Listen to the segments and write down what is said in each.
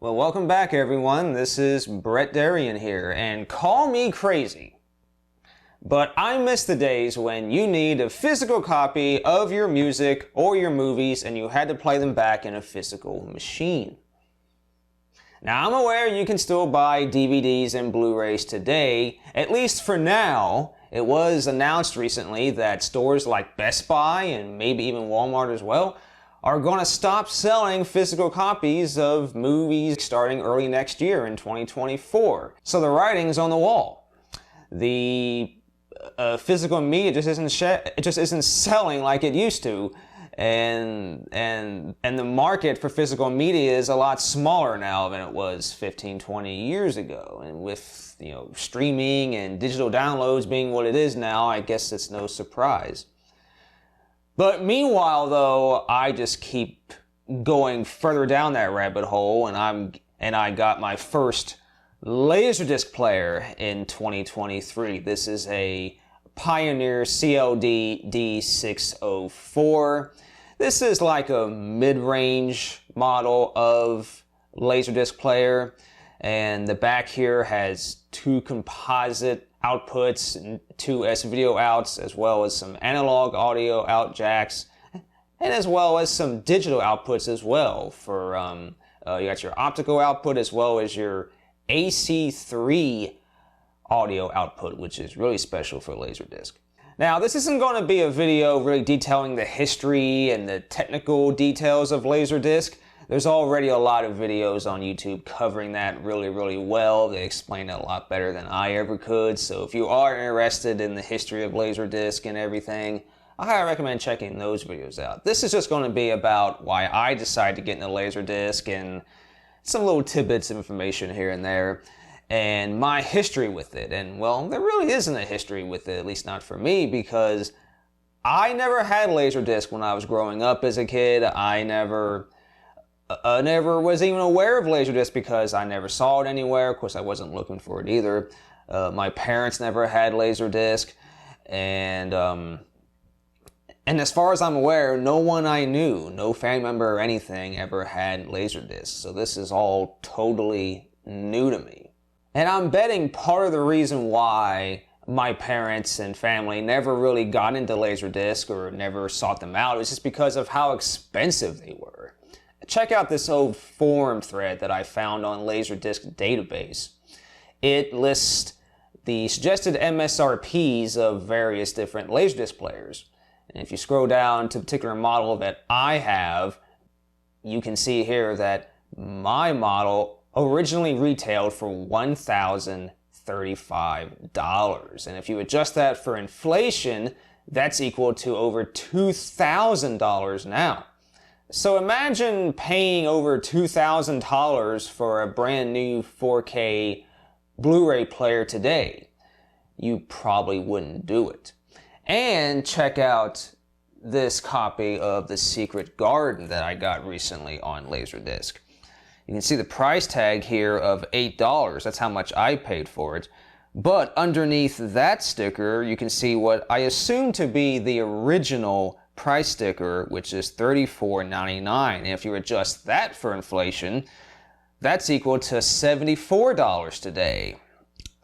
Well, welcome back everyone. This is Brett Darian here, and call me crazy, but I miss the days when you need a physical copy of your music or your movies and you had to play them back in a physical machine. Now, I'm aware you can still buy DVDs and Blu-rays today, at least for now. It was announced recently that stores like Best Buy and maybe even Walmart as well are going to stop selling physical copies of movies starting early next year in 2024. So the writing's on the wall. The physical media just isn't selling like it used to, and the market for physical media is a lot smaller now than it was 15, 20 years ago. And with, you know, streaming and digital downloads being what it is now, I guess it's no surprise. But meanwhile, though, I just keep going further down that rabbit hole, and I got my first Laserdisc player in 2023. This is a Pioneer CLD-D604. This is like a mid-range model of Laserdisc player, and the back here has two composite outputs and two S-video outs, as well as some analog audio out jacks, and as well as some digital outputs as well. For you got your optical output as well as your AC3 audio output, which is really special for Laserdisc. Now, this isn't going to be a video really detailing the history and the technical details of Laserdisc. There's already a lot of videos on YouTube covering that really well. They explain it a lot better than I ever could. So if you are interested in the history of Laserdisc and everything, I highly recommend checking those videos out. This is just going to be about why I decided to get into Laserdisc and some little tidbits of information here and there, and my history with it. And well, there really isn't a history with it, at least not for me, because I never had Laserdisc when I was growing up as a kid. I never was even aware of Laserdisc because I never saw it anywhere. Of course, I wasn't looking for it either. My parents never had Laserdisc, and as far as I'm aware, no one I knew, no family member or anything, ever had Laserdisc. So this is all totally new to me. And I'm betting part of the reason why my parents and family never really got into Laserdisc or never sought them out was just because of how expensive they were. Check out this old forum thread that I found on Laserdisc database. It lists the suggested MSRPs of various different Laserdisc players. And if you scroll down to a particular model that I have, you can see here that my model originally retailed for $1,035. And if you adjust that for inflation, that's equal to over $2,000 now. So imagine paying over $2,000 for a brand new 4K Blu-ray player today. You probably wouldn't do it. And check out this copy of The Secret Garden that I got recently on Laserdisc. You can see the price tag here of $8. That's how much I paid for it. But underneath that sticker, you can see what I assume to be the original price sticker, which is $34.99. And if you adjust that for inflation, that's equal to $74 today.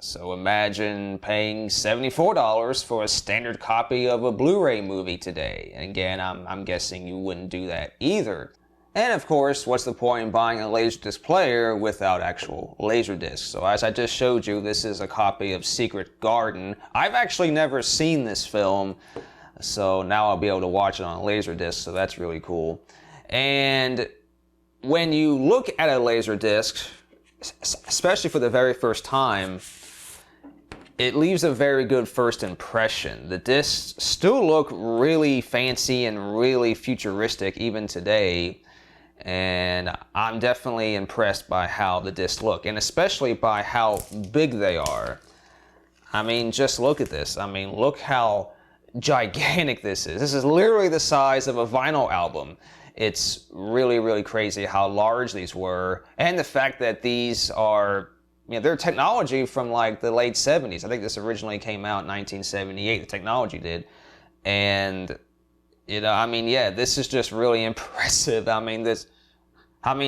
So imagine paying $74 for a standard copy of a Blu-ray movie today. And again, I'm guessing you wouldn't do that either. And of course, what's the point in buying a Laserdisc player without actual Laserdisc? So as I just showed you, this is a copy of Secret Garden. I've actually never seen this film, so now I'll be able to watch it on a Laserdisc, so that's really cool. And when you look at a Laserdisc, especially for the very first time, it leaves a very good first impression. The discs still look really fancy and really futuristic even today, and I'm definitely impressed by how the discs look, and especially by how big they are. I mean, just look at this. I mean, look how gigantic this is. This is literally the size of a vinyl album. It's really crazy how large these were, and the fact that these are, you know, they're technology from like the late 70s. I think this originally came out in 1978, the technology did. And, you know, I mean, yeah, this is just really impressive. I mean,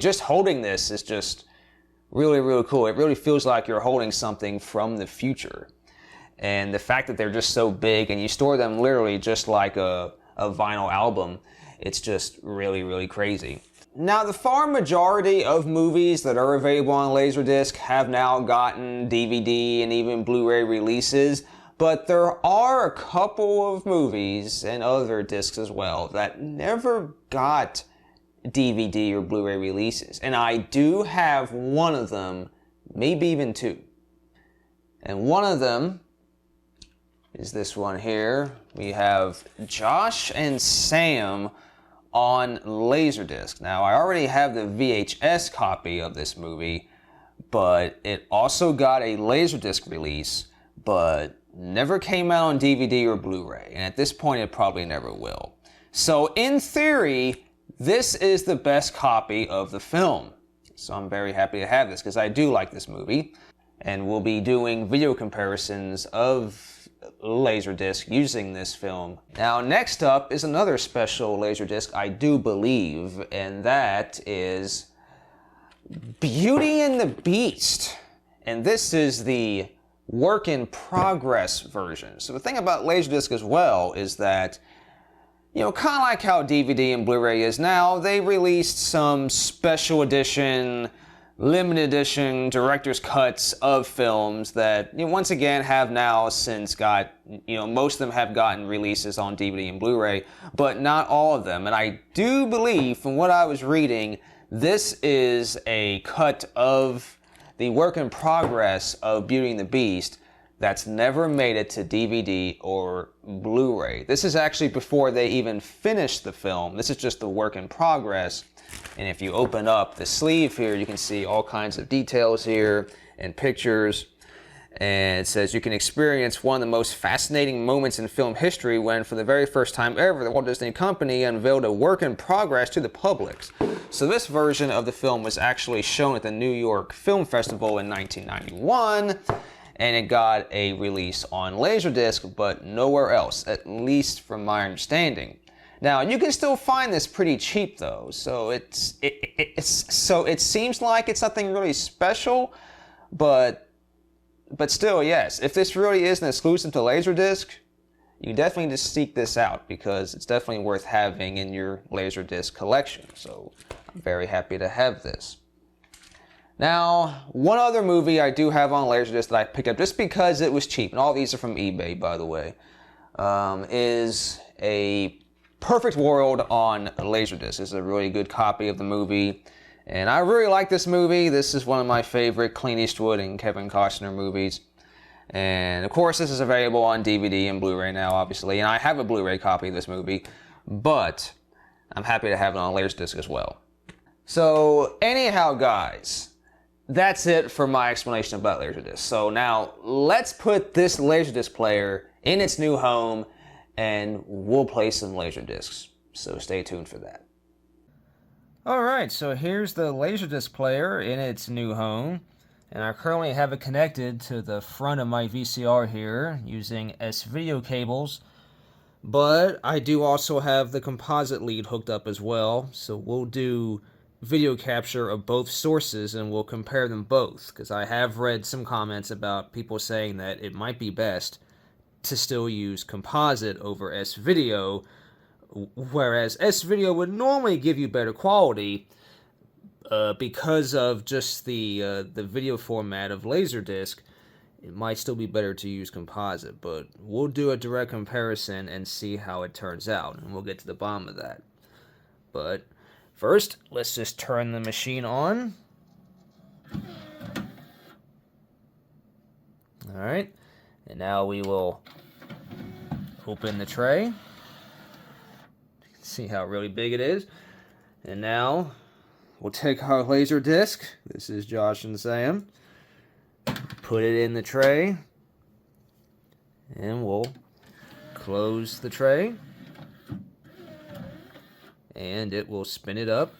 just holding this is just really, really cool. It really feels like you're holding something from the future. And the fact that they're just so big and you store them literally just like a vinyl album, it's just really, really crazy. Now, the far majority of movies that are available on Laserdisc have now gotten DVD and even Blu-ray releases, but there are a couple of movies and other discs as well that never got DVD or Blu-ray releases. And I do have one of them, maybe even two. And one of them is this one here. We have Josh and Sam on Laserdisc. Now, I already have the VHS copy of this movie, but it also got a Laserdisc release, but never came out on DVD or Blu-ray. And at this point, it probably never will. So in theory, this is the best copy of the film. So I'm very happy to have this because I do like this movie. And we'll be doing video comparisons of Laserdisc using this film. Now, next up is another special Laserdisc, I do believe, and that is Beauty and the Beast. And this is the work in progress version. So the thing about Laserdisc as well is that, you know, kind of like how DVD and Blu-ray is now, they released some special edition, limited edition director's cuts of films that, you know, once again have now since got, you know, most of them have gotten releases on DVD and Blu-ray, but not all of them. And I do believe, from what I was reading, this is a cut of the work in progress of Beauty and the Beast that's never made it to DVD or Blu-ray. This is actually before they even finished the film. This is just the work in progress. And if you open up the sleeve here, you can see all kinds of details here and pictures. And it says you can experience one of the most fascinating moments in film history when, for the very first time ever, the Walt Disney Company unveiled a work in progress to the public. So this version of the film was actually shown at the New York Film Festival in 1991. And it got a release on Laserdisc, but nowhere else, at least from my understanding. Now, you can still find this pretty cheap though, so it seems like it's nothing really special, but still, yes, if this really is an exclusive to Laserdisc, you definitely need to seek this out because it's definitely worth having in your Laserdisc collection. So I'm very happy to have this. Now, one other movie I do have on Laserdisc that I picked up just because it was cheap, and all these are from eBay, by the way, is a Perfect World on Laserdisc. This is a really good copy of the movie, and I really like this movie. This is one of my favorite Clint Eastwood and Kevin Costner movies. And of course, this is available on DVD and Blu-ray now, obviously, and I have a Blu-ray copy of this movie, but I'm happy to have it on Laserdisc as well. So, anyhow, guys, that's it for my explanation about Laserdisc. So now, let's put this Laserdisc player in its new home, and we'll play some Laserdiscs. So stay tuned for that. Alright, so here's the Laserdisc player in its new home. And I currently have it connected to the front of my VCR here using S-video cables. But I do also have the composite lead hooked up as well. So we'll do video capture of both sources and we'll compare them both. Because I have read some comments about people saying that it might be best to still use composite over S-video, whereas S-video would normally give you better quality because of just the video format of Laserdisc. It might still be better to use composite, but we'll do a direct comparison and see how it turns out, and we'll get to the bottom of that. But first, let's just turn the machine on. Alright. And now we will open the tray. See how really big it is. And now we'll take our laser disc. This is Josh and Sam. Put it in the tray. And we'll close the tray. And it will spin it up.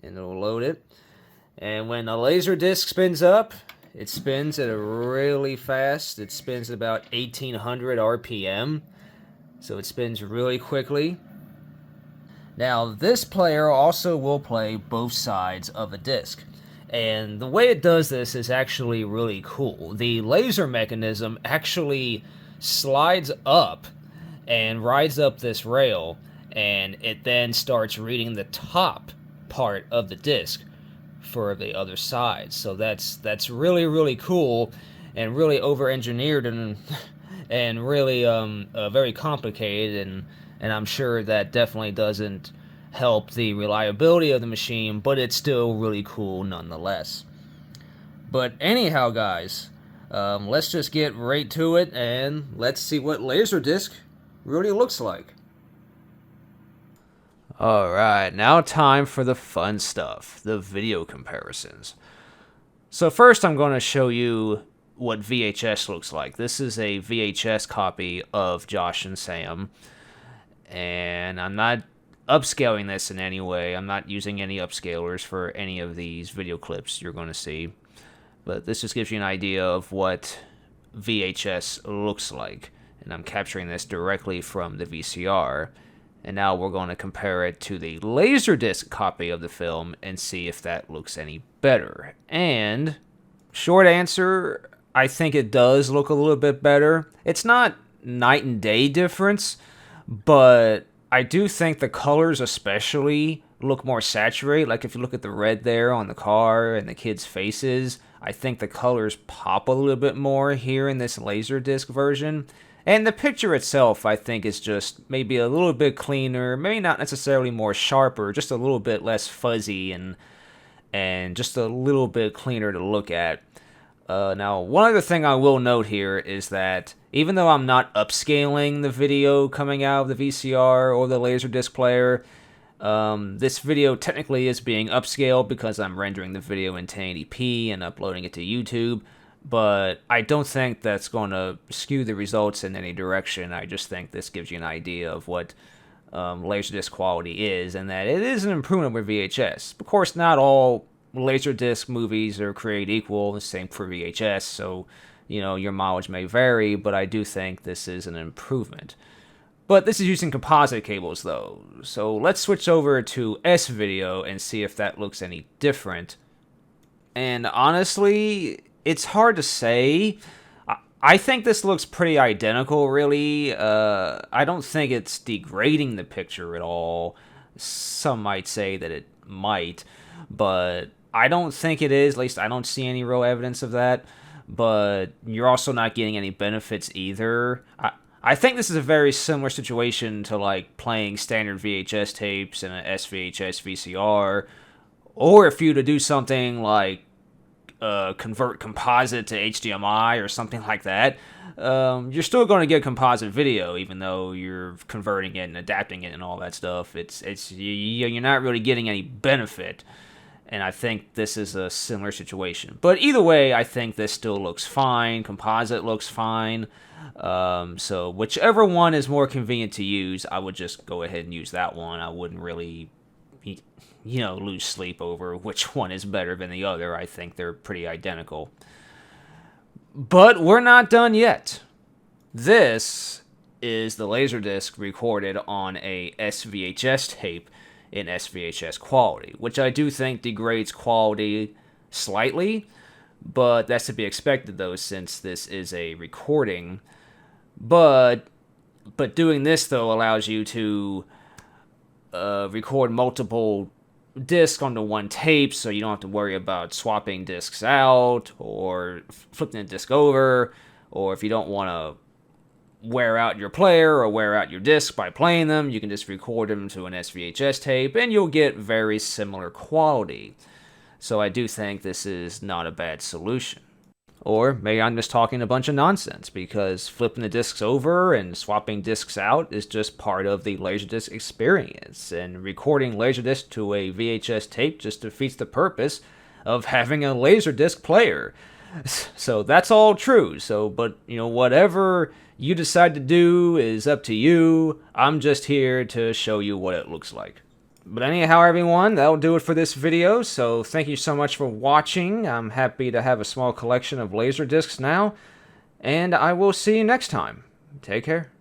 And it'll load it. And when the laser disc spins up, it spins at a really fast. It spins at about 1800 RPM. So it spins really quickly. Now, this player also will play both sides of a disc. And the way it does this is actually really cool. The laser mechanism actually slides up and rides up this rail, and it then starts reading the top part of the disc for the other side. So that's really, really cool and really over-engineered and really very complicated, and I'm sure that definitely doesn't help the reliability of the machine, but it's still really cool nonetheless. But anyhow, guys, let's just get right to it, and let's see what Laserdisc really looks like. Alright, now time for the fun stuff, the video comparisons. So first I'm going to show you what VHS looks like. This is a VHS copy of Josh and Sam, and I'm not upscaling this in any way. I'm not using any upscalers for any of these video clips you're going to see, but this just gives you an idea of what VHS looks like, and I'm capturing this directly from the VCR. And now we're going to compare it to the Laserdisc copy of the film and see if that looks any better. And short answer, I think it does look a little bit better. It's not night and day difference, but I do think the colors especially look more saturated. Like if you look at the red there on the car and the kids' faces, I think the colors pop a little bit more here in this Laserdisc version. And the picture itself, I think, is just maybe a little bit cleaner, maybe not necessarily more sharper, just a little bit less fuzzy and just a little bit cleaner to look at. Now, one other thing I will note here is that even though I'm not upscaling the video coming out of the VCR or the Laserdisc player, this video technically is being upscaled because I'm rendering the video in 1080p and uploading it to YouTube. But I don't think that's going to skew the results in any direction. I just think this gives you an idea of what Laserdisc quality is, and that it is an improvement with VHS. Of course, not all Laserdisc movies are created equal, the same for VHS, so your mileage may vary, but I do think this is an improvement. But this is using composite cables, though, so let's switch over to S-Video and see if that looks any different. And honestly, it's hard to say. I think this looks pretty identical, really. I don't think it's degrading the picture at all. Some might say that it might, but I don't think it is. At least I don't see any real evidence of that. But you're also not getting any benefits either. I think this is a very similar situation to like playing standard VHS tapes in an SVHS VCR, or if you to do something like convert composite to HDMI or something like that, you're still going to get composite video, even though you're converting it and adapting it and all that stuff. You're not really getting any benefit, and I think this is a similar situation. But either way, I think this still looks fine. Composite looks fine. So whichever one is more convenient to use, I would just go ahead and use that one. I wouldn't really lose sleep over which one is better than the other. I think they're pretty identical. But we're not done yet. This is the Laserdisc recorded on a SVHS tape in SVHS quality, which I do think degrades quality slightly, but that's to be expected though, since this is a recording. But doing this though allows you to record multiple disc onto one tape, so you don't have to worry about swapping discs out or flipping the disc over, or if you don't want to wear out your player or wear out your disc by playing them, you can just record them to an SVHS tape and you'll get very similar quality. So I do think this is not a bad solution. Or maybe I'm just talking a bunch of nonsense, because flipping the discs over and swapping discs out is just part of the Laserdisc experience, and recording Laserdisc to a VHS tape just defeats the purpose of having a Laserdisc player. So that's all true. But whatever you decide to do is up to you. I'm just here to show you what it looks like. But anyhow, everyone, that'll do it for this video, so thank you so much for watching. I'm happy to have a small collection of Laserdiscs now, and I will see you next time. Take care.